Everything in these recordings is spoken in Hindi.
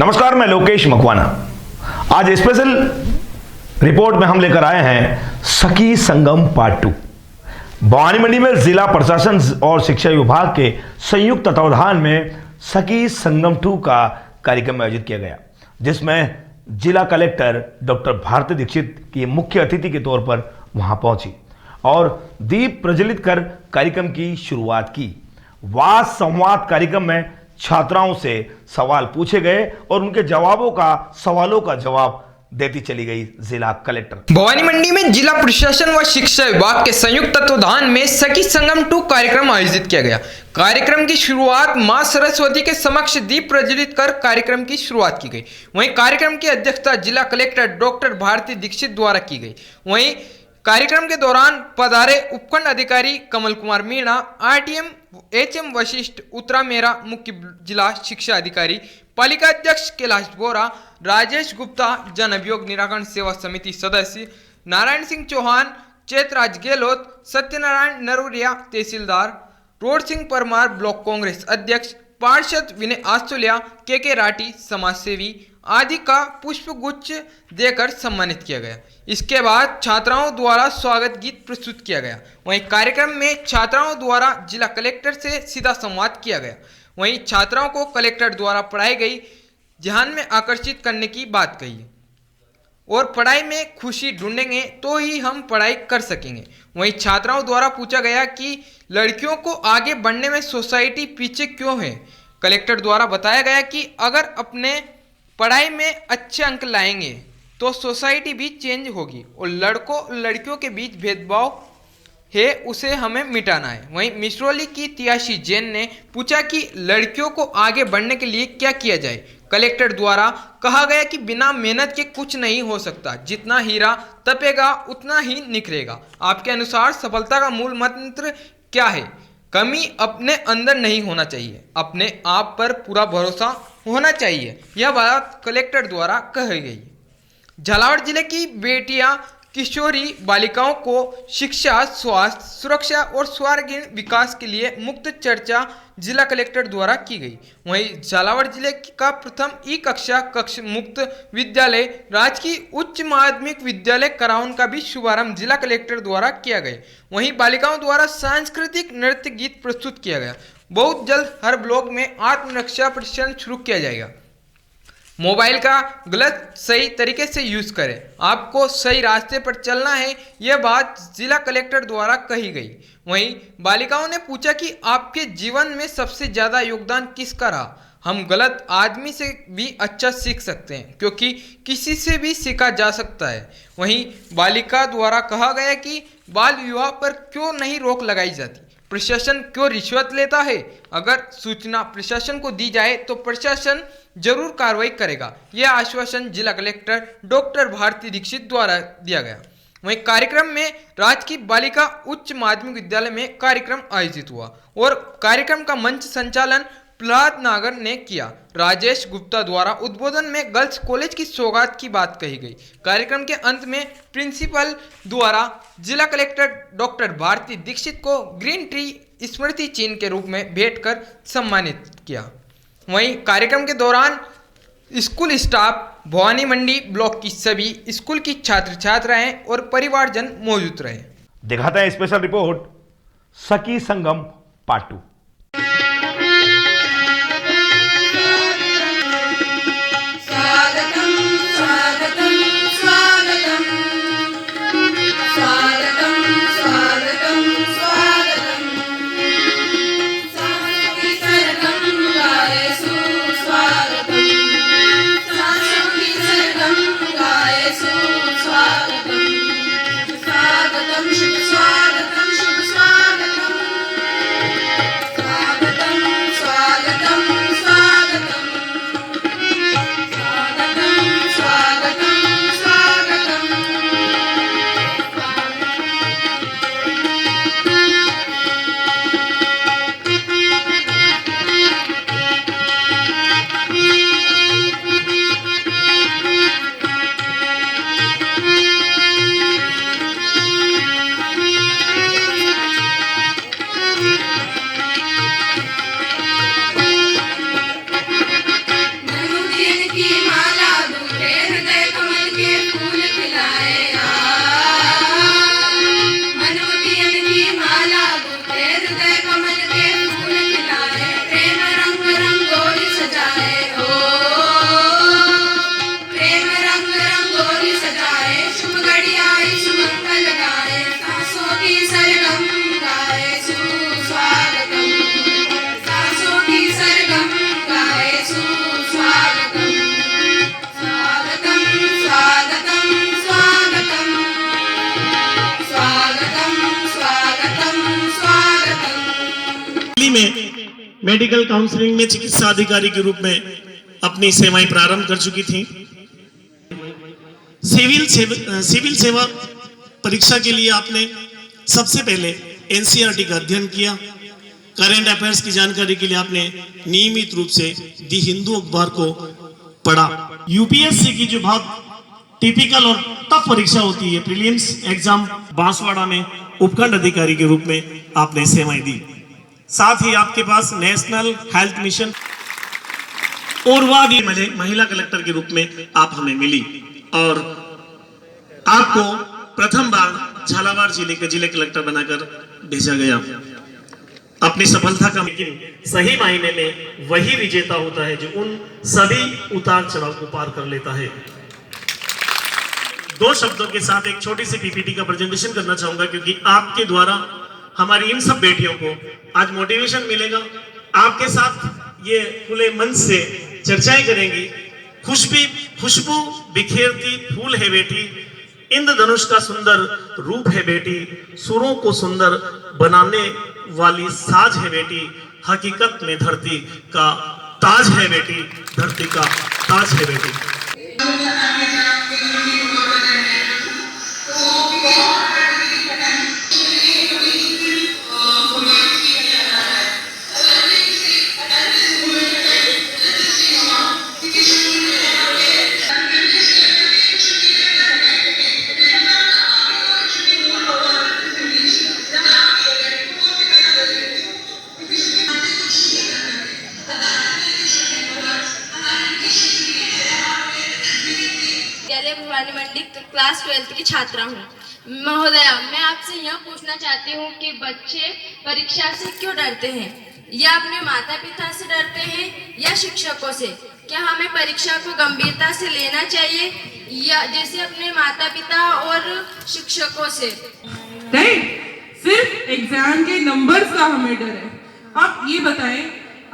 नमस्कार, मैं लोकेश मकवाना। आज स्पेशल रिपोर्ट में हम लेकर आए हैं सखी संगम पार्ट 2। भवानी मंडी में जिला प्रशासन और शिक्षा विभाग के संयुक्त तत्वावधान में सखी संगम 2 का कार्यक्रम आयोजित किया गया, जिसमें जिला कलेक्टर डॉक्टर भारती दीक्षित की मुख्य अतिथि के तौर पर वहां पहुंची और दीप प्रज्वलित कर कार्यक्रम की शुरुआत की। वाद संवाद कार्यक्रम में छात्राओं से सवाल पूछे गए और उनके सवालों का जवाब देती चली गई जिला कलेक्टर। भवानी मंडी में जिला प्रशासन व शिक्षा विभाग के संयुक्त तत्वावधान में सखी संगम 2 कार्यक्रम आयोजित किया गया। कार्यक्रम की शुरुआत मां सरस्वती के समक्ष दीप प्रज्वलित कर कार्यक्रम की शुरुआत की गई। वहीं कार्यक्रम की अध्यक्षता जिला कलेक्टर डॉक्टर भारती दीक्षित द्वारा की गई। वहीं कार्यक्रम के दौरान पधारे उपखंड अधिकारी कमल कुमार मीणा, आरटीएम एचएम वशिष्ठ, उत्तरा मेरा मुख्य जिला शिक्षा अधिकारी, पालिका अध्यक्ष कैलाश बोरा, राजेश गुप्ता, जन अभियोग निराकरण सेवा समिति सदस्य नारायण सिंह चौहान, चेतराज गेहलोत, सत्यनारायण नरूरिया तहसीलदार, रोड सिंह परमार ब्लॉक कांग्रेस अध्यक्ष, पार्षद विनय आस्तुलिया, के राठी समाजसेवी आदि का पुष्प गुच्छ देकर सम्मानित किया गया। इसके बाद छात्राओं द्वारा स्वागत गीत प्रस्तुत किया गया। वहीं कार्यक्रम में छात्राओं द्वारा जिला कलेक्टर से सीधा संवाद किया गया। वहीं छात्राओं को कलेक्टर द्वारा पढ़ाई गई ध्यान में आकर्षित करने की बात कही और पढ़ाई में खुशी ढूंढेंगे तो ही हम पढ़ाई कर सकेंगे। वहीं छात्राओं द्वारा पूछा गया कि लड़कियों को आगे बढ़ने में सोसाइटी पीछे क्यों है। कलेक्टर द्वारा बताया गया कि अगर अपने पढ़ाई में अच्छे अंक लाएंगे तो सोसाइटी भी चेंज होगी और लड़कियों के बीच भेदभाव है उसे हमें मिटाना है। वहीं मिश्रोली की तियाशी जैन ने पूछा कि लड़कियों को आगे बढ़ने के लिए क्या किया जाए। कलेक्टर द्वारा कहा गया कि बिना मेहनत के कुछ नहीं हो सकता, जितना हीरा तपेगा उतना ही निखरेगा। आपके अनुसार सफलता का मूल मंत्र क्या है? कमी अपने अंदर नहीं होना चाहिए, अपने आप पर पूरा भरोसा होना चाहिए। यह बात कलेक्टर द्वारा कही गई। झालावाड़ जिले की बेटियां किशोरी बालिकाओं को शिक्षा, स्वास्थ्य, सुरक्षा और सर्वांगीण विकास के लिए मुक्त चर्चा जिला कलेक्टर द्वारा की गई। वहीं झालावाड़ जिले का प्रथम कक्ष मुक्त विद्यालय राजकीय उच्च माध्यमिक विद्यालय कराउन का भी शुभारंभ जिला कलेक्टर द्वारा किया गया। वहीं बालिकाओं द्वारा सांस्कृतिक नृत्य गीत प्रस्तुत किया गया। बहुत जल्द हर ब्लॉक में आत्मरक्षा प्रशिक्षण शुरू किया जाएगा। मोबाइल का गलत सही तरीके से यूज करें, आपको सही रास्ते पर चलना है, यह बात जिला कलेक्टर द्वारा कही गई। वहीं बालिकाओं ने पूछा कि आपके जीवन में सबसे ज्यादा योगदान किसका रहा। हम गलत आदमी से भी अच्छा सीख सकते हैं, क्योंकि किसी से भी सीखा जा सकता है। वहीं बालिका द्वारा कहा गया कि बाल विवाह पर क्यों नहीं रोक लगाई जाती, प्रशासन क्यों रिश्वत लेता है। अगर सूचना प्रशासन को दी जाए तो प्रशासन जरूर कार्रवाई करेगा। यह आश्वासन जिला कलेक्टर डॉक्टर भारती दीक्षित द्वारा दिया गया। वहीं कार्यक्रम में राजकीय बालिका उच्च माध्यमिक विद्यालय में कार्यक्रम आयोजित हुआ और कार्यक्रम का मंच संचालन प्रहलाद नागर ने किया। राजेश गुप्ता द्वारा उद्बोधन में गर्ल्स कॉलेज की सौगात की बात कही गई। कार्यक्रम के अंत में प्रिंसिपल द्वारा जिला कलेक्टर डॉक्टर भारती दीक्षित को ग्रीन ट्री स्मृति चिन्ह के रूप में भेंट कर सम्मानित किया। वहीं कार्यक्रम के दौरान स्कूल स्टाफ, भवानी मंडी ब्लॉक की सभी स्कूल की छात्र छात्राएं और परिवारजन मौजूद रहे। दिखाते हैं स्पेशल रिपोर्ट सखी संगम पार्ट 2। में मेडिकल काउंसलिंग में चिकित्सा अधिकारी के रूप में अपनी सेवाएं प्रारंभ कर चुकी थी। सिविल सेवा परीक्षा के लिए आपने सबसे पहले एनसीईआरटी का अध्ययन किया। करंट अफेयर्स की जानकारी के लिए आपने नियमित रूप से दी हिंदू अखबार को पढ़ा। यूपीएससी की जो बहुत टिपिकल और टफ परीक्षा होती है, प्रीलिम्स एग्जाम, बांसवाड़ा में उपखंड अधिकारी के रूप में आपने सेवाएं दी। साथ ही आपके पास नेशनल हेल्थ मिशन और महिला कलेक्टर के रूप में आप हमें मिली और आपको प्रथम बार झालावाड़ जिले के जिले कलेक्टर बनाकर भेजा गया। अपनी सफलता का लेकिन सही मायने में वही विजेता होता है जो उन सभी उतार चढ़ाव को पार कर लेता है। दो शब्दों के साथ एक छोटी सी पीपीटी का प्रेजेंटेशन करना चाहूंगा, क्योंकि आपके द्वारा हमारी इन सब बेटियों को आज मोटिवेशन मिलेगा। आपके साथ ये खुले मन से चर्चाएं करेंगी। खुशबू बिखेरती फूल है बेटी, इंद्रधनुष का सुंदर रूप है बेटी, सुरों को सुंदर बनाने वाली साज है बेटी, हकीकत में धरती का ताज है बेटी, धरती का ताज है बेटी। भवानी मंडी क्लास 12 की छात्रा हूँ। महोदया, मैं आपसे यह पूछना चाहती हूँ कि बच्चे परीक्षा से क्यों डरते हैं? या अपने माता पिता से डरते हैं या शिक्षकों से? क्या हमें परीक्षा को गंभीरता से लेना चाहिए या जैसे अपने माता पिता और शिक्षकों से? राइट, सिर्फ एग्जाम के नंबर्स का हमें डर है। आप ये बताएं,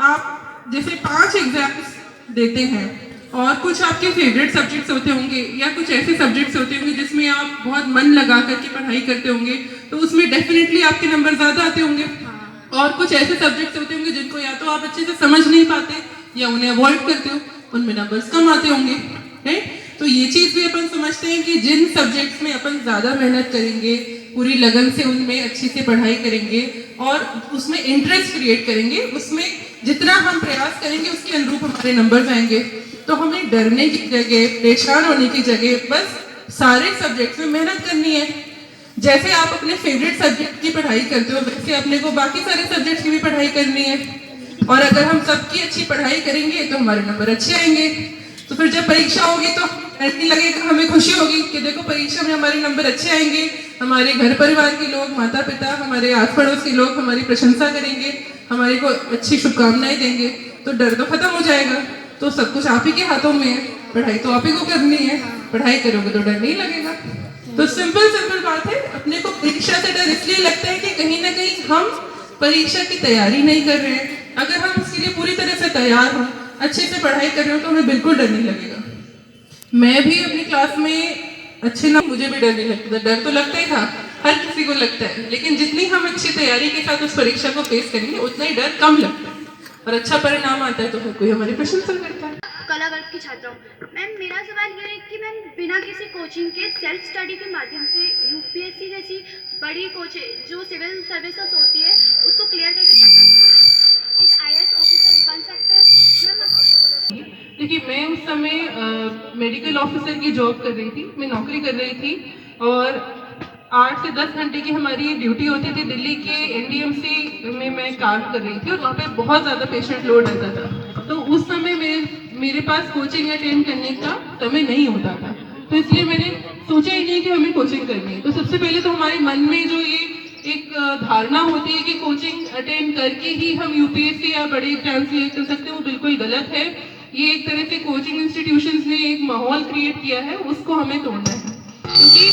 आप जैसे 5 एग्जाम्स देते हैं और कुछ आपके फेवरेट सब्जेक्ट्स होते होंगे या कुछ ऐसे सब्जेक्ट्स होते होंगे जिसमें आप बहुत मन लगा करके पढ़ाई करते होंगे, तो उसमें डेफिनेटली आपके नंबर ज़्यादा आते होंगे। और कुछ ऐसे सब्जेक्ट्स होते होंगे जिनको या तो आप अच्छे से समझ नहीं पाते या उन्हें अवॉइड करते हो, उनमें नंबर्स कम आते होंगे। राइट, तो ये चीज़ भी अपन समझते हैं कि जिन सब्जेक्ट्स में अपन ज़्यादा मेहनत करेंगे, पूरी लगन से उनमें अच्छी से पढ़ाई करेंगे और उसमें इंटरेस्ट क्रिएट करेंगे, उसमें जितना हम प्रयास करेंगे उसके अनुरूप हमारे नंबर आएंगे। तो हमें डरने की जगह, परेशान होने की जगह बस सारे सब्जेक्ट्स में मेहनत करनी है। जैसे आप अपने फेवरेट सब्जेक्ट की पढ़ाई करते हो, वैसे अपने को बाकी सारे सब्जेक्ट्स की भी पढ़ाई करनी है। और अगर हम सबकी अच्छी पढ़ाई करेंगे तो हमारे नंबर अच्छे आएंगे। तो फिर जब परीक्षा होगी तो ऐसे लगेगा, हमें खुशी होगी कि देखो परीक्षा में हमारे नंबर अच्छे आएंगे, हमारे घर परिवार के लोग, माता पिता, हमारे आस पड़ोस के लोग हमारी प्रशंसा करेंगे, हमारे को अच्छी शुभकामनाएं देंगे, तो डर तो खत्म हो जाएगा। तो सब कुछ आप ही के हाथों में है, पढ़ाई तो आप ही को करनी है, पढ़ाई करोगे तो डर नहीं लगेगा। तो सिंपल बात है, अपने को परीक्षा से डर इसलिए लगता है कि कहीं ना कहीं हम परीक्षा की तैयारी नहीं कर रहे हैं। अगर हम उसके लिए पूरी तरह से तैयार हों, अच्छे से पढ़ाई कर रहे हो, तो हमें बिल्कुल डर नहीं लगेगा। मैं भी अपनी क्लास में अच्छे ना, मुझे भी डर नहीं लगता था। डर तो लगता ही था, हर किसी को लगता है, लेकिन जितनी हम अच्छी तैयारी के साथ उस परीक्षा को फेस करेंगे उतना ही डर कम लगता है और अच्छा परिणाम आता है तो हर कोई हमारी प्रशंसा करता है। कलावर्ग की छात्रा हूँ। मैम, मेरा सवाल ये है कि मैम बिना किसी कोचिंग के सेल्फ स्टडी के माध्यम से यूपीएससी जैसी बड़ी कोचिंग जो सिविल सर्विसेज होती है उसको क्लियर करके एक आईएएस ऑफिसर बन सकते हैं? देखिए, मैं उस समय मेडिकल ऑफिसर की जॉब कर रही थी, मैं नौकरी कर रही थी और 8 से 10 घंटे की हमारी ड्यूटी होती थी। दिल्ली के एनडीएमसी में मैं काम कर रही थी और वहाँ पे बहुत ज़्यादा पेशेंट लोड रहता था। तो उस समय मेरे पास कोचिंग अटेंड करने का समय नहीं होता था, तो इसलिए मैंने सोचा ही नहीं कि हमें कोचिंग करनी है। तो सबसे पहले तो हमारे मन में जो ये एक धारणा होती है कि कोचिंग अटेंड करके ही हम यूपीएससी या बड़े एग्जाम क्लियर कर सकते हैं, वो बिल्कुल गलत है। ये एक तरह से कोचिंग इंस्टीट्यूशंस ने एक माहौल क्रिएट किया है, उसको हमें तोड़ना है। क्योंकि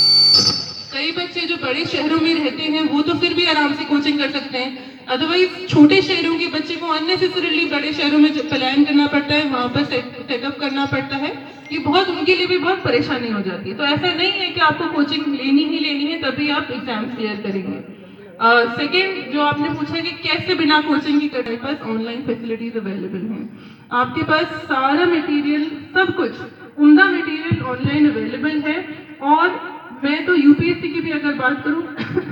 कई बच्चे जो बड़े शहरों में रहते हैं वो तो फिर भी आराम से कोचिंग कर सकते हैं, अदरवाइज छोटे शहरों के बच्चे को अननेसेसरीली बड़े शहरों में प्लान करना पड़ता है, वहाँ पर सेटअप करना पड़ता है। ये बहुत उनके लिए भी बहुत परेशानी हो जाती है। तो ऐसा नहीं है कि आपको कोचिंग लेनी ही लेनी है तभी आप एग्जाम क्लियर करेंगे। सेकेंड जो आपने पूछा कि कैसे बिना कोचिंग के करने पास ऑनलाइन फैसिलिटीज अवेलेबल हैं। आपके पास सारा मटेरियल, सब कुछ उम्दा मटेरियल ऑनलाइन अवेलेबल है। और मैं तो यूपीएससी की भी अगर बात करूं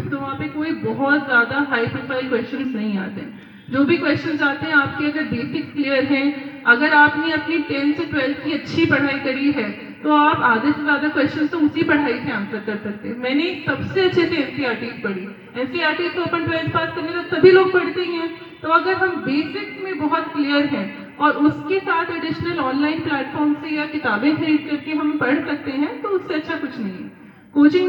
तो वहाँ पे कोई बहुत ज़्यादा हाई प्रोफाइल क्वेश्चंस नहीं आते। जो भी क्वेश्चंस आते हैं आपके अगर बेसिक्स क्लियर हैं, अगर आपने अपनी 10th से 12th की अच्छी पढ़ाई करी है तो आप आधे से ज़्यादा क्वेश्चन तो उसी पढ़ाई से आंसर कर सकते हैं। मैंने सबसे अच्छे से एनसीईआरटी पढ़ी। एनसीईआरटी तो अपन 12th पास करने तक सभी लोग पढ़ते ही हैं। तो अगर हम बेसिक्स में बहुत क्लियर हैं और उसके साथ एडिशनल ऑनलाइन प्लेटफॉर्म से या किताबें खरीद करके हम पढ़ सकते हैं तो उससे अच्छा कुछ नहीं है। कोचिंग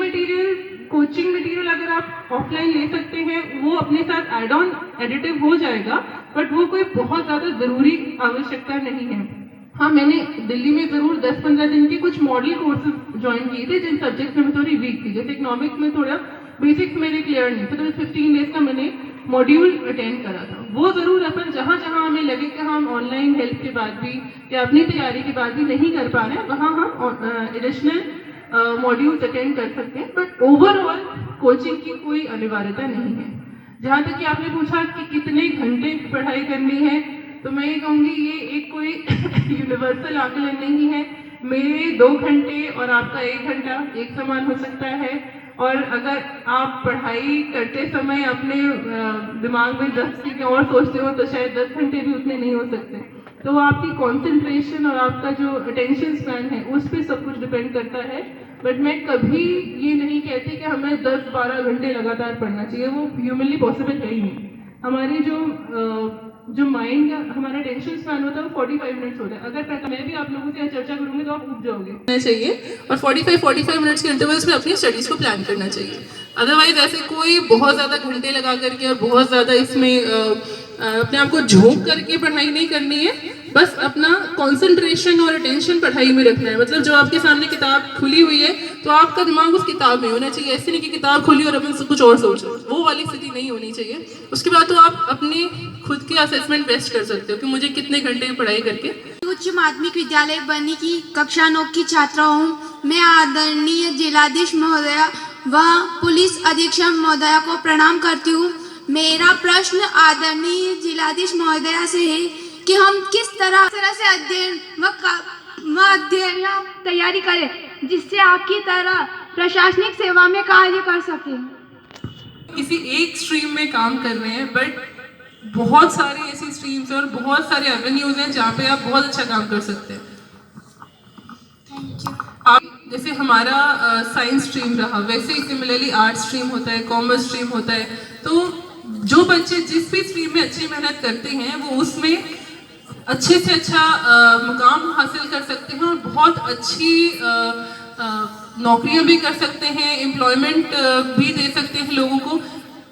मटेरियल अगर आप ऑफलाइन ले सकते हैं, वो अपने साथ एड ऑन एडिटिव हो जाएगा, बट वो कोई बहुत ज़्यादा ज़रूरी आवश्यकता नहीं है। हाँ, मैंने दिल्ली में ज़रूर 10-15 दिन के कुछ मॉडल कोर्सेज ज्वाइन किए थे जिन सब्जेक्ट्स में मैं थोड़ी वीक थी। जैसे इकोनॉमिक्स में थोड़ा बेसिक्स मेरे क्लियर नहीं थे, तो 15 डेज का मैंने मॉड्यूल अटेंड करा था। वो ज़रूर अपन जहाँ जहाँ हमें लगे कि हम ऑनलाइन हेल्प के बाद भी या अपनी तैयारी के बाद भी नहीं कर पा रहे हैं, वहाँ हम एडिशनल मॉड्यूल्स अटेंड कर सकते हैं। बट ओवरऑल कोचिंग की कोई अनिवार्यता नहीं है। जहाँ तक कि आपने पूछा कि कितने घंटे पढ़ाई करनी है, तो मैं ये कहूँगी ये एक कोई यूनिवर्सल आकलन नहीं है। मेरे 2 घंटे और आपका 1 घंटा एक समान हो सकता है। और अगर आप पढ़ाई करते समय अपने दिमाग में 10 चीज़ें और सोचते हो तो शायद 10 घंटे भी उतने नहीं हो सकते। तो आपकी कंसंट्रेशन और आपका जो अटेंशन स्पैन है उस पर सब कुछ डिपेंड करता है। बट मैं कभी ये नहीं कहती कि हमें 10-12 घंटे लगातार पढ़ना चाहिए, वो ह्यूमनली पॉसिबल है ही नहीं। हमारी जो माइंड का हमारा टेंशन स्पैन होता है वो 45 मिनट्स होता है। अगर मैं भी आप लोगों से चर्चा करूँगी तो आप उब जाओगे। चाहिए और 45 मिनट्स के इंटरवल्स में अपनी स्टडीज़ को प्लान करना चाहिए। अदरवाइज ऐसे कोई बहुत ज़्यादा घंटे लगा करके और बहुत ज़्यादा इसमें अपने आप को झोंक करके पढ़ाई नहीं करनी है। बस अपना कंसंट्रेशन और अटेंशन पढ़ाई में रखना है। मतलब जो आपके सामने किताब खुली हुई है तो आपका दिमाग उस किताब में होना चाहिए। ऐसे नहीं कि किताब खुली और अपन कुछ और सोच रहे, वो वाली स्थिति नहीं होनी चाहिए। उसके बाद तो आप अपने खुद के असेसमेंट बेस्ट कर सकते हो कि मुझे कितने घंटे में पढ़ाई करके। उच्च माध्यमिक विद्यालय बनी की कक्षा 9 की छात्रा हूँ। मैं आदरणीय जिलाधीश महोदया व पुलिस अधीक्षक महोदया को प्रणाम करती हूँ। मेरा प्रश्न आदरणीय जिलाधीश महोदया से है कि हम किस तरह से अध्ययन व तैयारी करें जिससे आपकी तरह प्रशासनिक सेवा में कार्य कर सकें। किसी एक स्ट्रीम में काम कर रहे हैं, बट बहुत सारी ऐसी स्ट्रीम्स और बहुत सारे एवेन्यूज हैं जहाँ पे आप बहुत अच्छा काम कर सकते हैं। आप जैसे हमारा साइंस स्ट्रीम रहा, वैसे ही सिमिलरली आर्ट स्ट्रीम होता है, कॉमर्स स्ट्रीम होता है। तो जो बच्चे जिस भी स्ट्रीम में अच्छी मेहनत करते हैं वो उसमें अच्छे से अच्छा मुकाम हासिल कर सकते हैं और बहुत अच्छी नौकरियां भी कर सकते हैं, एम्प्लॉयमेंट भी दे सकते हैं लोगों को।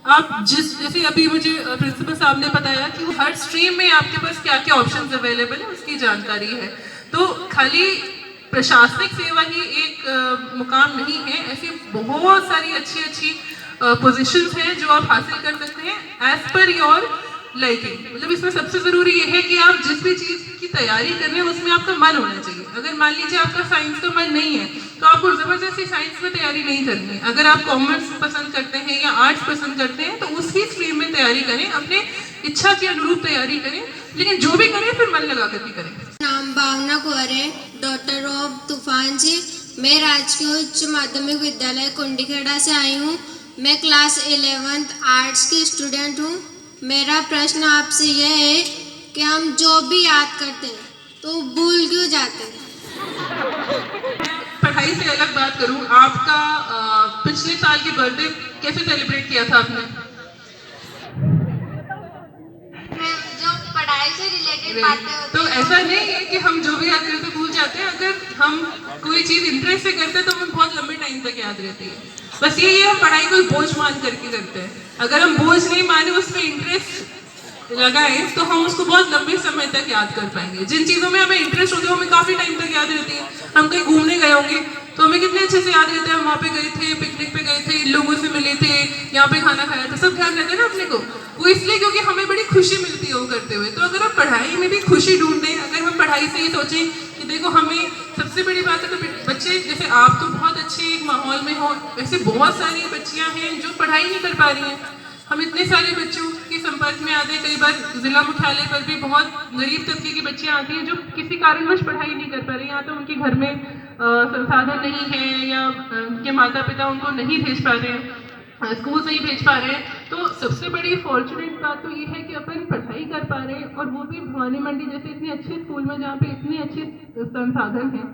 आप जैसे अभी मुझे प्रिंसिपल साहब ने बताया कि हर स्ट्रीम में आपके पास क्या क्या ऑप्शंस अवेलेबल है उसकी जानकारी है। तो खाली प्रशासनिक सेवा ही एक मुकाम नहीं है, ऐसी बहुत सारी अच्छी पोजीशंस हैं जो आप हासिल कर सकते हैं एज पर योर लाइकिंग। मतलब इसमें सबसे ज़रूरी ये है कि आप जिस भी चीज़ की तैयारी कर रहे हैं उसमें आपका मन होना चाहिए। अगर मान लीजिए आपका साइंस का मन नहीं है तो आपको ज़बरदस्ती साइंस में तैयारी नहीं करनी है। अगर आप कॉमर्स पसंद करते हैं या आर्ट्स पसंद करते हैं तो उसी स्ट्रीम में तैयारी करें, अपने इच्छा के अनुरूप तैयारी करें, लेकिन जो भी करें फिर मन लगा कर भी करें। नाम भावना कुंवरे, डॉटर ऑफ तूफान जी। मैं राजकीय उच्च माध्यमिक विद्यालय कुंडीखेड़ा से आई हूँ। मैं क्लास 11th आर्ट्स की स्टूडेंट हूँ। मेरा प्रश्न आपसे यह है कि हम जो भी याद करते हैं तो भूल क्यों जाते हैं? पढ़ाई से अलग बात करूँ, आपका पिछले साल की बर्थडे कैसे सेलिब्रेट किया था आपने? जो पढ़ाई से रिलेटेड बातें होती तो ऐसा नहीं है कि हम जो भी याद करते हैं भूल जाते हैं। अगर हम कोई चीज़ इंटरेस्ट से करते हैं तो हमें बहुत लंबे टाइम तक याद रहती है। बस यही है, हम पढ़ाई को बोझ मान करके करते हैं। अगर हम बोझ नहीं माने, उसमें इंटरेस्ट लगाएं तो हम उसको बहुत लंबे समय तक याद कर पाएंगे। जिन चीज़ों में हमें इंटरेस्ट होता है हमें काफ़ी टाइम तक याद रहती है। हम कहीं घूमने गए होंगे तो हमें कितने अच्छे से याद रहता है, हम वहाँ पे गए थे, पिकनिक पे गए थे, इन लोगों से मिले थे, यहाँ पे खाना खाया था, सब ध्यान रहता है ना अपने को। वो इसलिए क्योंकि हमें बड़ी खुशी मिलती है वो करते हुए। तो अगर हम पढ़ाई में भी खुशी ढूंढें, अगर हम पढ़ाई से ये सोचें कि देखो हमें सबसे बड़ी बात है तो बच्चे जैसे आप तो बहुत अच्छे एक माहौल में हो, वैसे बहुत सारी बच्चियाँ हैं जो पढ़ाई नहीं कर पा रही हैं। हम इतने सारे बच्चों के संपर्क में आते हैं, कई बार जिला मुख्यालय पर भी बहुत गरीब तबके की बच्चियां आती हैं जो किसी कारणवश पढ़ाई नहीं कर पा रही, या तो उनके घर में संसाधन नहीं है या उनके माता पिता उनको नहीं भेज पा रहे हैं, स्कूल नहीं भेज पा रहे हैं। तो सबसे बड़ी फॉर्चुनेट बात तो ये है कि अपन पढ़ाई कर पा रहे हैं, और वो भी भवानी मंडी जैसे इतने अच्छे स्कूल में जहाँ पे इतने अच्छे संसाधन हैं,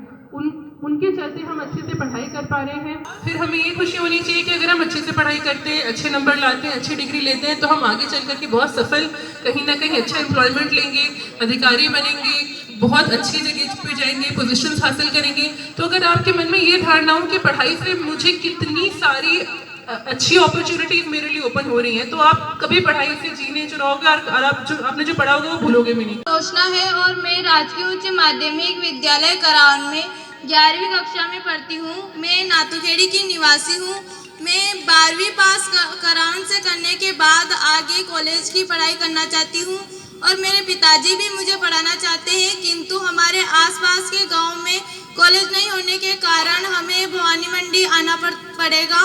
उनके चलते हम अच्छे से पढ़ाई कर पा रहे हैं। फिर हमें ये खुशी होनी चाहिए कि अगर हम अच्छे से पढ़ाई करते हैं, अच्छे नंबर लाते हैं, अच्छी डिग्री लेते हैं, तो हम आगे चल करके बहुत सफल कहीं ना कहीं अच्छा एम्प्लॉयमेंट लेंगे, अधिकारी बनेंगे, बहुत अच्छी जगह पे जाएंगे, पोजीशंस हासिल करेंगे। तो अगर आपके मन में ये धारणा हो कि पढ़ाई से मुझे कितनी सारी अच्छी अपॉर्चुनिटीज मेरे लिए ओपन हो रही हैं, तो आप कभी पढ़ाई से जीने चुराओगे और आपने जो पढ़ा होगा वो भूलोगे भी नहीं। रोशना है और मैं राजकीय उच्च माध्यमिक विद्यालय करान में 11वीं कक्षा में पढ़ती हूँ। मैं नातुखेड़ी की निवासी हूँ। मैं 12वीं पास करान से करने के बाद आगे कॉलेज की पढ़ाई करना चाहती हूँ, और मेरे पिताजी भी मुझे पढ़ाना चाहते हैं, किंतु हमारे आसपास के गांव में कॉलेज नहीं होने के कारण हमें भवानी मंडी आना पड़ेगा।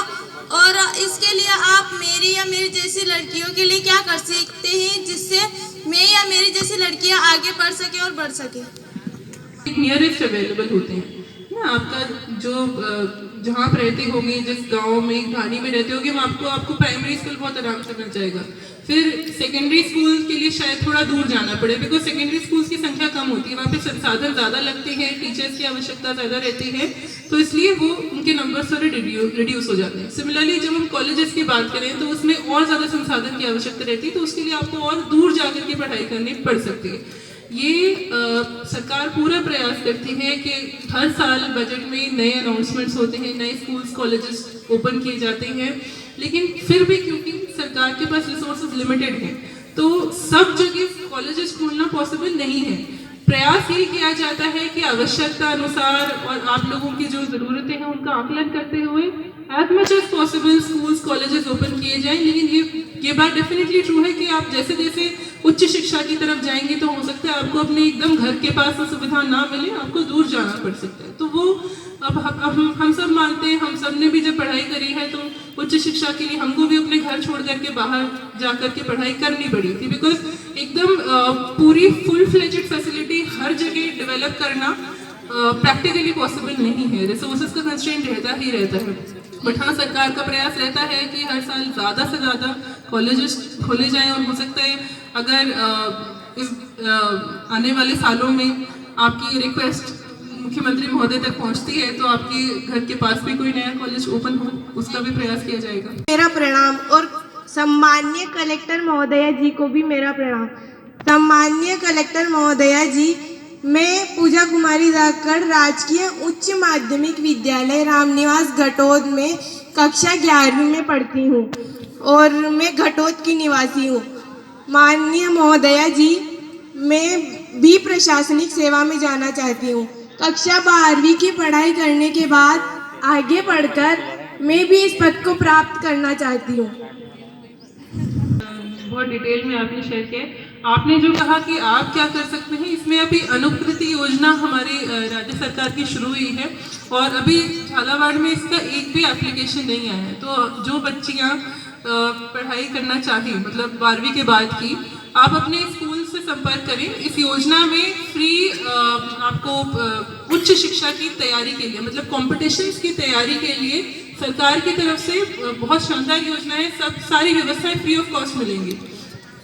और इसके लिए आप मेरी या मेरी जैसी लड़कियों के लिए क्या कर सकते हैं जिससे मैं या मेरी जैसी लड़कियां आगे बढ़ सके और बढ़ सके? नियरेस्ट अवेलेबल होते हैं ना, आपका जो जहाँ आप रहते होंगे, जिस गांव में ढाणी में रहते होंगे, वहाँ आपको प्राइमरी स्कूल बहुत आराम से मिल जाएगा। फिर सेकेंडरी स्कूल के लिए शायद थोड़ा दूर जाना पड़े, बिकॉज सेकेंडरी स्कूल्स की संख्या कम होती है, वहाँ पे संसाधन ज़्यादा लगते हैं, टीचर्स की आवश्यकता ज़्यादा रहती है, तो इसलिए वो उनके नंबर थोड़े रिड्यूस हो जाते हैं। सिमिलरली जब हम कॉलेजेस की बात करें तो उसमें और ज़्यादा संसाधन की आवश्यकता रहती है, तो उसके लिए आपको और दूर जाकर के पढ़ाई करनी पड़ सकती है। ये सरकार पूरा प्रयास करती है कि हर साल बजट में नए अनाउंसमेंट्स होते हैं, नए स्कूल्स कॉलेजेस ओपन किए जाते हैं, लेकिन फिर भी क्योंकि सरकार के पास रिसोर्सेज लिमिटेड हैं, तो सब जगह कॉलेजेस खोलना पॉसिबल नहीं है। प्रयास ये किया जाता है कि आवश्यकता अनुसार और आप लोगों की जो ज़रूरतें हैं उनका आकलन करते हुए as much as possible schools colleges open किए जाएं। लेकिन ये बात डेफिनेटली ट्रू है कि आप जैसे जैसे उच्च शिक्षा की तरफ जाएंगे तो हो सकता है आपको अपने एकदम घर के पास वो सुविधा ना मिले, आपको दूर जाना पड़ सकता है। तो वो अब हम सब मानते हैं, हम सब ने भी जब पढ़ाई करी है तो उच्च शिक्षा के लिए हमको भी अपने घर छोड़ करके बाहर जा करके पढ़ाई करनी पड़ी थी, बिकॉज एकदम पूरी फुल फ्लेजेड फैसिलिटी हर जगह डेवलप करना प्रैक्टिकली पॉसिबल नहीं है, रिसोर्सेज का कंस्ट्रेंट रहता ही रहता है। बट हाँ, सरकार का प्रयास रहता है कि हर साल ज़्यादा से ज़्यादा कॉलेजेस खोले जाएं, और हो सकता है अगर इस आने वाले सालों में आपकी रिक्वेस्ट मुख्यमंत्री महोदय तक पहुंचती है तो आपके घर के पास भी कोई नया कॉलेज ओपन हो, उसका भी प्रयास किया जाएगा। मेरा प्रणाम, और सम्मान्य कलेक्टर महोदया जी को भी मेरा प्रणाम। सम्मान्य कलेक्टर महोदया जी, मैं पूजा कुमारी जाखड़ राजकीय उच्च माध्यमिक विद्यालय रामनिवास घटोद में कक्षा 11वीं में पढ़ती हूँ, और मैं घटोद की निवासी हूँ। माननीय महोदया जी, मैं भी प्रशासनिक सेवा में जाना चाहती हूँ। कक्षा 12वीं की पढ़ाई करने के बाद आगे बढ़कर मैं भी इस पद को प्राप्त करना चाहती हूँ। बहुत डिटेल में आपने शेयर किया। आपने जो कहा कि आप क्या कर सकते हैं, इसमें अभी अनुकृति योजना हमारी राज्य सरकार की शुरू हुई है, और अभी झालावाड़ में इसका एक भी एप्लीकेशन नहीं आया है। तो जो बच्चियां पढ़ाई करना चाहें, मतलब 12वीं के बाद की, आप अपने स्कूल से संपर्क करें। इस योजना में फ्री आपको उच्च शिक्षा की तैयारी के लिए, मतलब कॉम्पिटिशन्स की तैयारी के लिए सरकार की तरफ से बहुत शानदार योजना है। सारी व्यवस्थाएं फ्री ऑफ कॉस्ट मिलेंगी,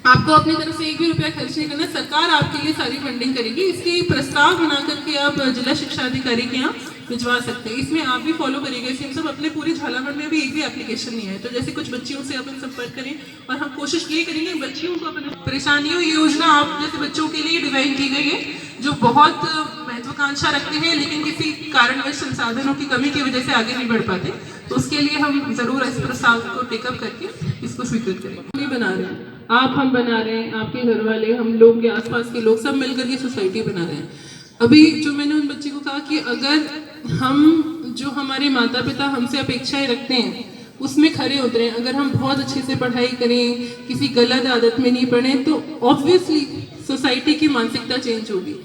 आपको अपनी तरफ से एक भी रुपया खर्च नहीं करना, सरकार आपके लिए सारी फंडिंग करेगी। इसके प्रस्ताव बना करके आप जिला शिक्षा अधिकारी के यहाँ भिजवा सकते हैं। इसमें आप भी फॉलो करिएगा। इसमें सब अपने पूरे झालावाड़ में भी एक भी एप्लीकेशन नहीं है, तो जैसे कुछ बच्चियों से अपन संपर्क करें, और हम कोशिश ये करेंगे बच्चियों को अपने परेशानियों, ये योजना आप जैसे बच्चों के लिए डिजाइन की गई है जो बहुत महत्वाकांक्षा रखते हैं लेकिन किसी कारणवश संसाधनों की कमी की वजह से आगे नहीं बढ़ पाते, तो उसके लिए हम जरूर इस प्रस्ताव को टेकअप करके इसको स्वीकृत करेंगे। हम ये बना रहे हैं, हम बना रहे हैं, आपके घर वाले, हम लोग के आसपास के लोग सब मिलकर ये सोसाइटी बना रहे हैं। अभी जो मैंने उन बच्चे को कहा कि अगर हम जो हमारे माता पिता हमसे अपेक्षाएं रखते हैं उसमें खरे उतरें, अगर हम बहुत अच्छे से पढ़ाई करें, किसी गलत आदत में नहीं पड़े, तो ऑब्वियसली सोसाइटी की मानसिकता चेंज होगी।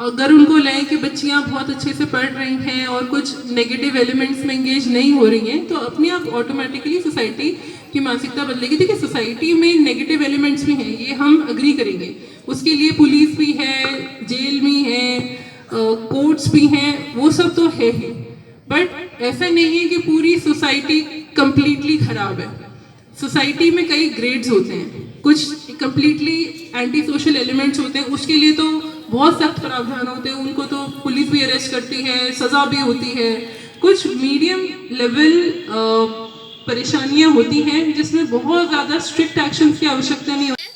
अगर उनको लें कि बच्चियां बहुत अच्छे से पढ़ रही हैं और कुछ नेगेटिव एलिमेंट्स में एंगेज नहीं हो रही हैं, तो अपने आप ऑटोमेटिकली सोसाइटी कि मानसिकता बदलेगी। देखिए सोसाइटी में नेगेटिव एलिमेंट्स भी हैं, ये हम अग्री करेंगे। उसके लिए पुलिस भी है, जेल भी है, कोर्ट्स भी हैं, वो सब तो है ही। बट ऐसा नहीं है कि पूरी सोसाइटी कंप्लीटली खराब है। सोसाइटी में कई ग्रेड्स होते हैं, कुछ कंप्लीटली एंटी सोशल एलिमेंट्स होते हैं, उसके लिए तो बहुत सख्त प्रावधान होते हैं, उनको तो पुलिस भी अरेस्ट करती है, सज़ा भी होती है। कुछ मीडियम लेवल परेशानियां होती हैं जिसमें बहुत ज़्यादा स्ट्रिक्ट एक्शन की आवश्यकता नहीं होती।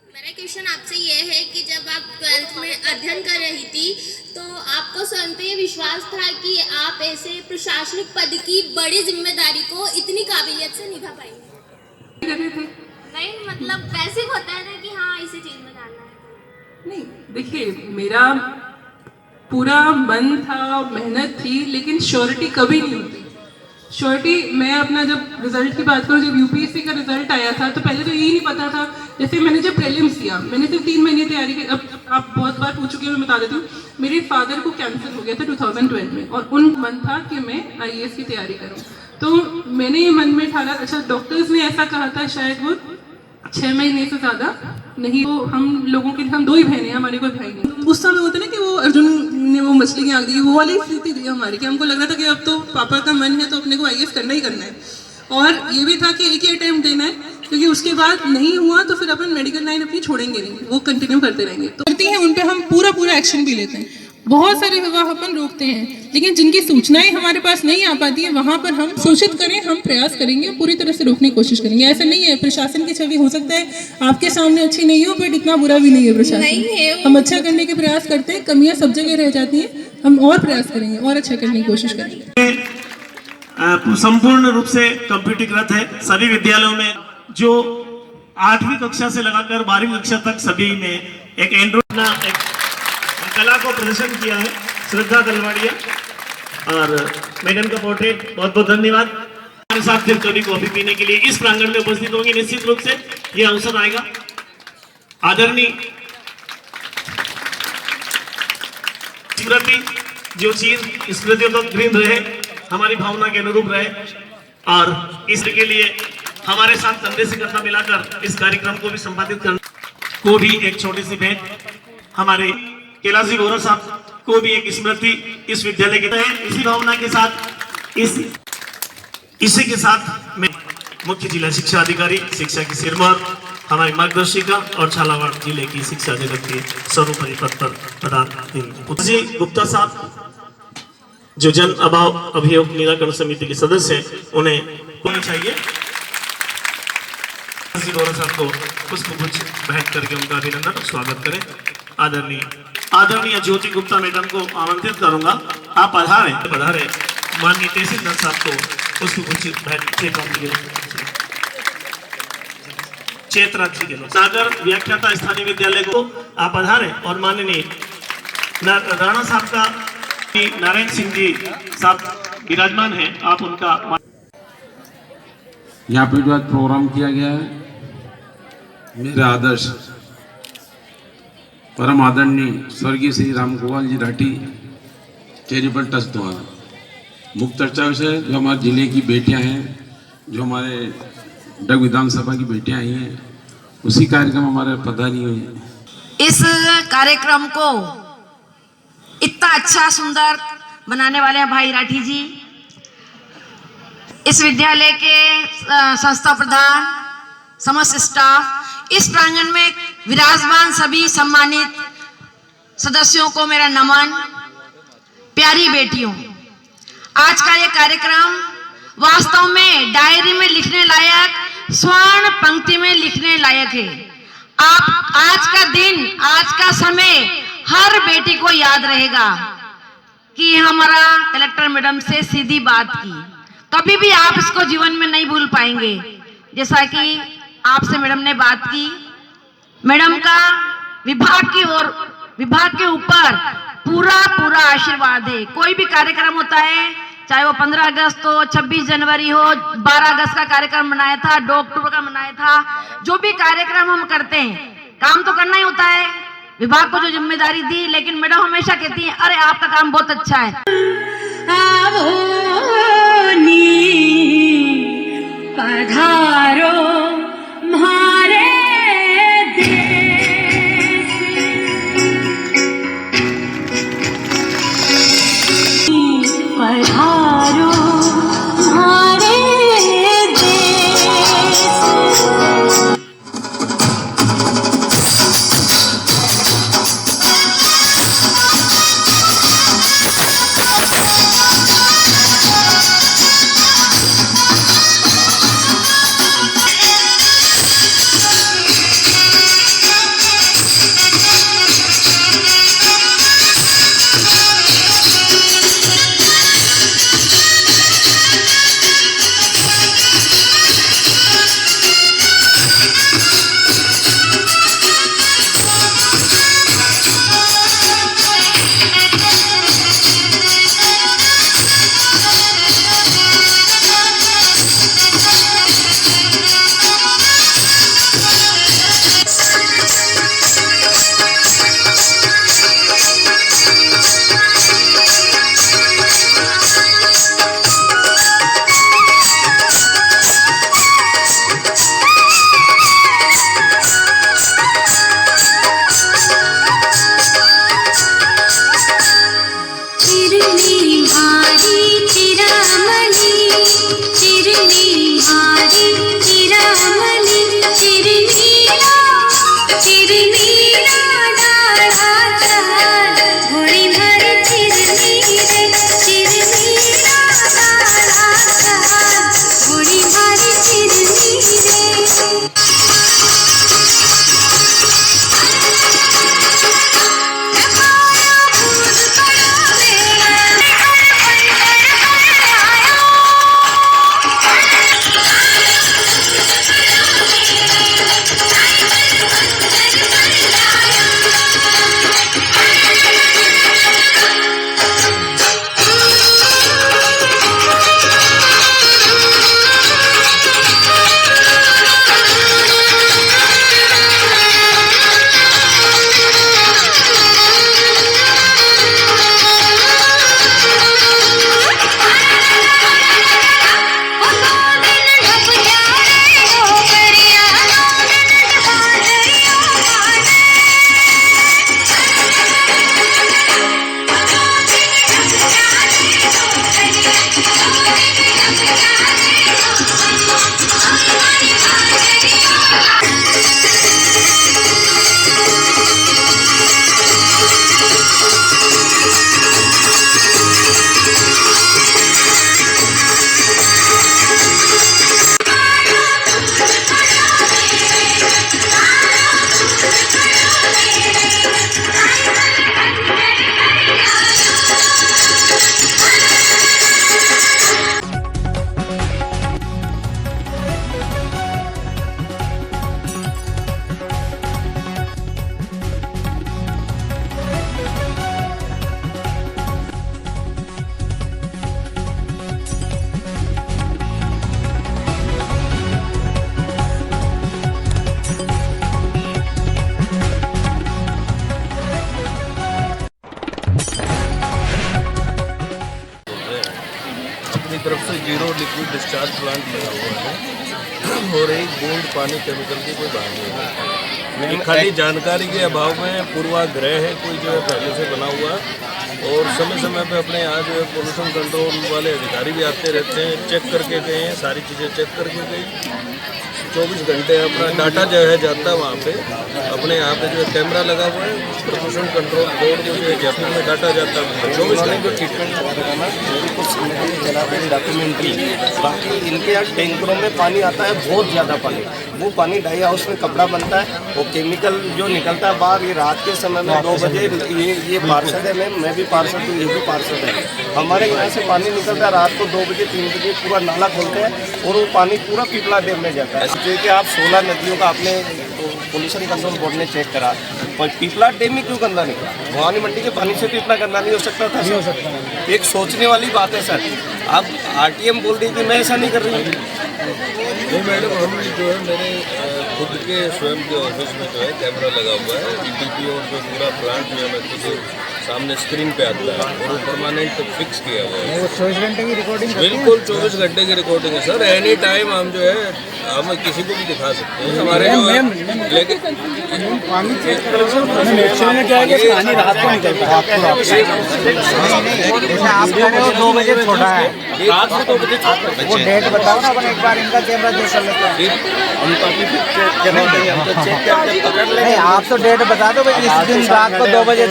मेरा क्वेश्चन आपसे ये है कि जब आप 12th में अध्ययन कर रही थी तो आपको स्वयं पे ये विश्वास था कि आप ऐसे प्रशासनिक पद की बड़ी जिम्मेदारी को इतनी काबिलियत से निभा पाएंगे? कर रहे थे नहीं, मतलब बेसिक होता है ना कि हाँ इसी चीज में जाना है। नहीं, देखिए मेरा पूरा मन था, मेहनत थी, लेकिन श्योरिटी कभी नहीं होती। श्योरिटी, मैं अपना जब रिजल्ट की बात करूँ, जब यूपीएससी का रिजल्ट आया था तो पहले तो यही नहीं पता था। जैसे मैंने जब प्रीलिम्स दिया, मैंने सिर्फ 3 महीने तैयारी की। अब आप बहुत बार पूछ चुके हैं, मैं बता देती हूँ। मेरे फादर को कैंसर हो गया था 2012 में, और उन मन था कि मैं आईएएस की तैयारी करूँ। तो मैंने ये मन में ठाना, अच्छा डॉक्टर्स ने ऐसा कहा था, शायद वो 6 महीने से ज़्यादा नहीं। तो हम लोगों के, हम 2 ही बहनें हैं, हमारे कोई भाई नहीं। उस समय होता ना कि वो अर्जुन ने वो मछली की आग दी, वो वाली स्थिति थी हमारी कि हमको लग रहा था कि अब तो पापा का मन है तो अपने को आईएएस करना ही करना है। और ये भी था कि एक ही अटेम्प्ट देना है, क्योंकि उसके बाद नहीं हुआ तो फिर अपन मेडिकल लाइन अपनी छोड़ेंगे नहीं, वो कंटिन्यू करते रहेंगे। तो करती हैं, उन पर हम पूरा एक्शन भी लेते हैं। बहुत सारे विवाह अपन रोकते हैं, लेकिन जिनकी सूचनाएं हमारे पास नहीं आ पाती है वहाँ पर हम सूचित करें, हम प्रयास करेंगे, पूरी तरह से रोकने की कोशिश करेंगे। ऐसा नहीं है प्रशासन की छवि हो सकता है आपके सामने अच्छी नहीं हो, बट इतना बुरा भी नहीं है प्रशासन। हम अच्छा करने के प्रयास करते हैं, कमियां सब जगह रह जाती हैं, हम और प्रयास करेंगे और अच्छा करने की कोशिश करेंगे। संपूर्ण रूप से कंप्यूटरीकृत है। सभी विद्यालयों में जो 8वीं कक्षा से लगाकर 12वीं कक्षा तक सभी में एक एंड्रॉइड एक कला को प्रदर्शन किया है श्रद्धा तलवाड़िया और मैडम का पोर्ट्रेट। बहुत बहुत धन्यवाद। हमारे साथ फिर कभी कॉफी पीने के लिए इस प्रांगण में उपस्थित होंगे। निश्चित रूप से यह अवसर आएगा। आदरणीय स्मृति जो चीज स्मृतियों को ग्रीन रहे, हमारी भावना के अनुरूप रहे, और इसके लिए हमारे साथ कंधे से कंधा मिलाकर इस कार्यक्रम को भी संपादित करने को भी एक छोटी सी भेंट हमारे कैलाश गौरव साहब को भी एक स्मृति इस विद्यालय के तहत इसी भावना के साथ इसी के साथ मैं मुख्य जिला शिक्षा अधिकारी शिक्षा की सिरमौर हमारी मार्गदर्शिका और झालावाड़ जिले की शिक्षा जगत के सर्वोपरि पद पर पदार्थ गुप्ता साहब जो जन अभाव अभियोग निराकरण समिति के सदस्य हैं, उन्हें होना चाहिए। गौरव साहब को पुष्पगुच्छ भेंट करके उनका अभिनंदन और स्वागत करें। आदरणीय ज्योति गुप्ता मैडम को आमंत्रित करूंगा। आप पधारे माननीय तहसीलदार साहब को पुष्पगुच्छ भेंट चेतराक्षी के सागर व्याख्याता स्थानीय विद्यालय को आप पधारे, और माननीय राणा साहब का नारायण सिंह जी साहब विराजमान हैं, आप उनका यहाँ पे जो आज प्रोग्राम किया गया है, मेरे आदर्श परम आदरणीय स्वर्गीय श्री राम गोपाल जी राठी चैरिटेबल ट्रस्ट द्वारा मुख्य चर्चा विषय जो हमारे जिले की बेटियां हैं, जो हमारे डग विधानसभा की बेटियां आई हैं, उसी कार्यक्रम हमारे पधारी हुई है। इस कार्यक्रम को इतना अच्छा सुंदर बनाने वाले हैं भाई राठी जी, इस विद्यालय के संस्था प्रधान, समस्त स्टाफ, इस प्रांगण में विराजमान सभी सम्मानित सदस्यों को मेरा नमन। प्यारी बेटियों, आज का ये कार्यक्रम वास्तव में डायरी में लिखने लायक, स्वर्ण पंक्ति में लिखने लायक है। आप आज का दिन, आज का समय हर बेटी को याद रहेगा कि हमारा कलेक्टर मैडम से सीधी बात की। कभी भी आप इसको जीवन में नहीं भूल पाएंगे। जैसा कि आपसे मैडम ने बात की, मैडम का विभाग की ओर, विभाग के ऊपर पूरा आशीर्वाद है। कोई भी कार्यक्रम होता है, चाहे वो 15 अगस्त हो, 26 जनवरी हो, 12 अगस्त का कार्यक्रम मनाया था, 2 अक्टूबर का मनाया था, जो भी कार्यक्रम हम करते हैं, काम तो करना ही होता है, विभाग को जो जिम्मेदारी दी, लेकिन मैडम हमेशा कहती हैं, अरे आपका काम बहुत अच्छा है। पधारो म्हारे देश पधारो म्हारे देश। तरफ से जीरो लिक्विड डिस्चार्ज प्लांट लगा हुआ है और एक बूंद पानी केमिकल की कोई बात नहीं है। खाली जानकारी के अभाव में पूर्वाग्रह है कोई जो है पहले से बना हुआ, और समय समय पे अपने यहाँ जो है पोल्यूशन कंट्रोल वाले अधिकारी भी आते रहते हैं, चेक करके गए हैं, सारी चीज़ें चेक करके गई। 24 घंटे अपना डाटा जो है जाता है वहाँ पे, अपने यहाँ पे जो है कैमरा लगा हुआ है, प्रदूषण कंट्रोल बोर्ड जो है जयपुर में डाटा जाता है 24 घंटे। जो ट्रीटमेंट कुछ डॉक्यूमेंट्री, बाकी इनके यहाँ टैंकरों में पानी आता है, बहुत ज़्यादा पानी, वो पानी डाई हाउस में कपड़ा बनता है, वो केमिकल जो निकलता है बाहर, ये रात के समय में 2 बजे, ये पार्षद है, मैं भी पार्षद हूँ, ये भी पार्षद है। हमारे यहाँ से पानी निकलता है रात को 2 बजे 3 बजे, पूरा नाला खोलते हैं और वो पानी पूरा पीपला डैम में जाता है। क्योंकि आप 16 नदियों का आपने पोल्यूशन कंट्रोल बोर्ड ने चेक करा, और पीपला डैम में क्यों गंदा निकला? भवानी मंडी के पानी से तो इतना गंदा नहीं हो सकता था। नहीं हो सकता, एक सोचने वाली बात है सर। आप आरटीएम बोल रही कि मैं ऐसा नहीं कर रही हूँ। नहीं मैडम, हम जो है मेरे खुद के स्वयं के ऑफिस में जो है कैमरा लगा हुआ है, डीटीपी और जो पूरा प्लांट जो है मैं खुद सामने स्क्रीन पे आता है और वो परमानेंट फिक्स किया हुआ है। वो 24 घंटे की रिकॉर्डिंग बिल्कुल 24 घंटे की रिकॉर्डिंग है सर। एनी टाइम हम जो है हम किसी को भी दिखा सकते हैं। हमारे लेकिन पानी चेक करो सर। में क्या है कि पानी रात को निकलता है। जैसे आप कह रहे हो 2 बजे छोड़ा है, रात को 2 बजे वो डेट बताओ ना, अपन एक बार इनका कैमरा चेक कर लेते हैं। नहीं, आप तो डेट बता दो भाई, इस दिन रात को 2 बजे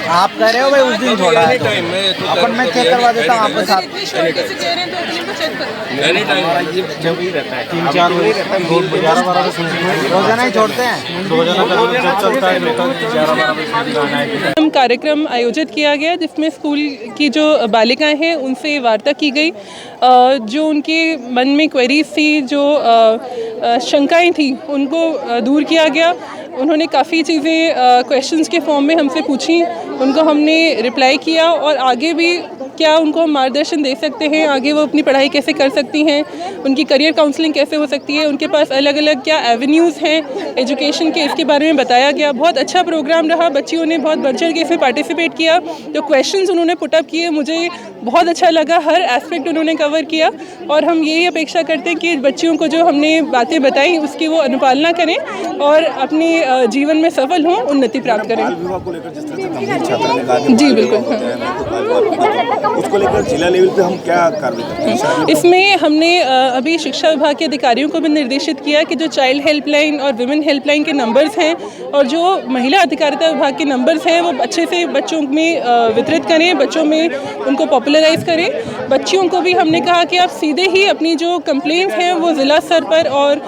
आप कह रहे हो भाई उस दिन छोड़ा है, अपन मैं चेक करवा देता हूँ आपके साथ। एनी टाइम जरूरी रहता है, 3-4 बजे रहता है, 11-12 रोजाना ही छोड़ते हैं। हम कार्यक्रम आयोजित किया गया जिसमें स्कूल की जो बालिकाएं हैं उनसे वार्ता की गई, जो उनके मन में क्वेरीज थी, जो शंकाएं थी, उनको दूर किया गया। उन्होंने काफ़ी चीज़ें क्वेश्चंस के फॉर्म में हमसे पूछी, उनको हमने रिप्लाई किया और आगे भी क्या उनको हम मार्गदर्शन दे सकते हैं, आगे वो अपनी पढ़ाई कैसे कर सकती हैं, उनकी करियर काउंसलिंग कैसे हो सकती है, उनके पास अलग अलग क्या एवेन्यूज़ हैं एजुकेशन के, इसके बारे में बताया गया। बहुत अच्छा प्रोग्राम रहा, बच्चियों ने बहुत बढ़ चढ़ के इसमें पार्टिसिपेट किया। जो क्वेश्चंस उन्होंने पुटअप किए मुझे बहुत अच्छा लगा, हर एस्पेक्ट उन्होंने कवर किया और हम यही अपेक्षा करते हैं कि बच्चियों को जो हमने बातें बताई उसकी वो अनुपालना करें और अपने जीवन में सफल हों, उन्नति प्राप्त करें। जी बिल्कुल। उसको लेकर जिला लेवल पे हम क्या कार्रवाई करते हैं? इसमें हमने अभी शिक्षा विभाग के अधिकारियों को भी निर्देशित किया कि जो चाइल्ड हेल्पलाइन और विमेन हेल्पलाइन के नंबर्स हैं और जो महिला अधिकारिता विभाग के नंबर्स हैं वो अच्छे से बच्चों में वितरित करें, बच्चों में उनको पॉपुलराइज करें। बच्चियों को भी हमने कहा कि आप सीधे ही अपनी जो कंप्लेंट्स हैं वो ज़िला स्तर पर और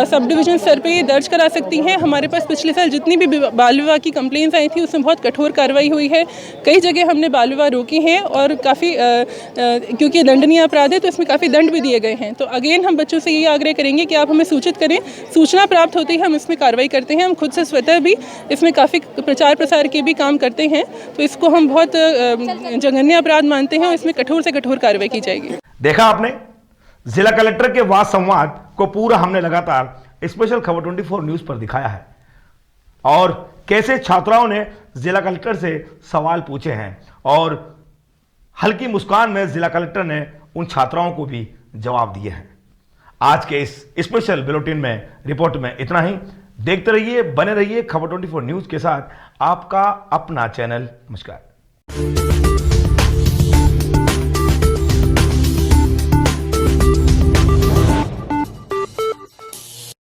सब डिवीज़न स्तर पर दर्ज करा सकती हैं। हमारे पास पिछले साल जितनी भी बाल विवाह की कंप्लेंट्स आई थी उसमें बहुत कठोर कार्रवाई हुई है। कई जगह हमने बाल विवाह रोके हैं और काफ़ी क्योंकि दंडनीय अपराध है तो इसमें काफ़ी दंड भी दिए गए हैं। तो अगेन हम बच्चों से ये आग्रह करेंगे कि आप हमें सूचित करें, सूचना प्राप्त होती है हम इसमें कार्रवाई करते हैं। हम खुद से स्वतः भी इसमें काफ़ी प्रचार प्रसार के भी काम करते हैं, तो इसको हम बहुत जघन्य अपराध मानते हैं और इसमें कठोर से कठोर कार्रवाई की जाएगी। देखा आपने, जिला कलेक्टर के वाद संवाद को पूरा हमने लगातार स्पेशल खबर 24 न्यूज पर दिखाया है और कैसे छात्राओं ने जिला कलेक्टर से सवाल पूछे हैं और हल्की मुस्कान में जिला कलेक्टर ने उन छात्राओं को भी जवाब दिए हैं। आज के इस स्पेशल बुलेटिन में रिपोर्ट में इतना ही। देखते रहिए, बने रहिए खबर 24 न्यूज के साथ, आपका अपना चैनल। नमस्कार।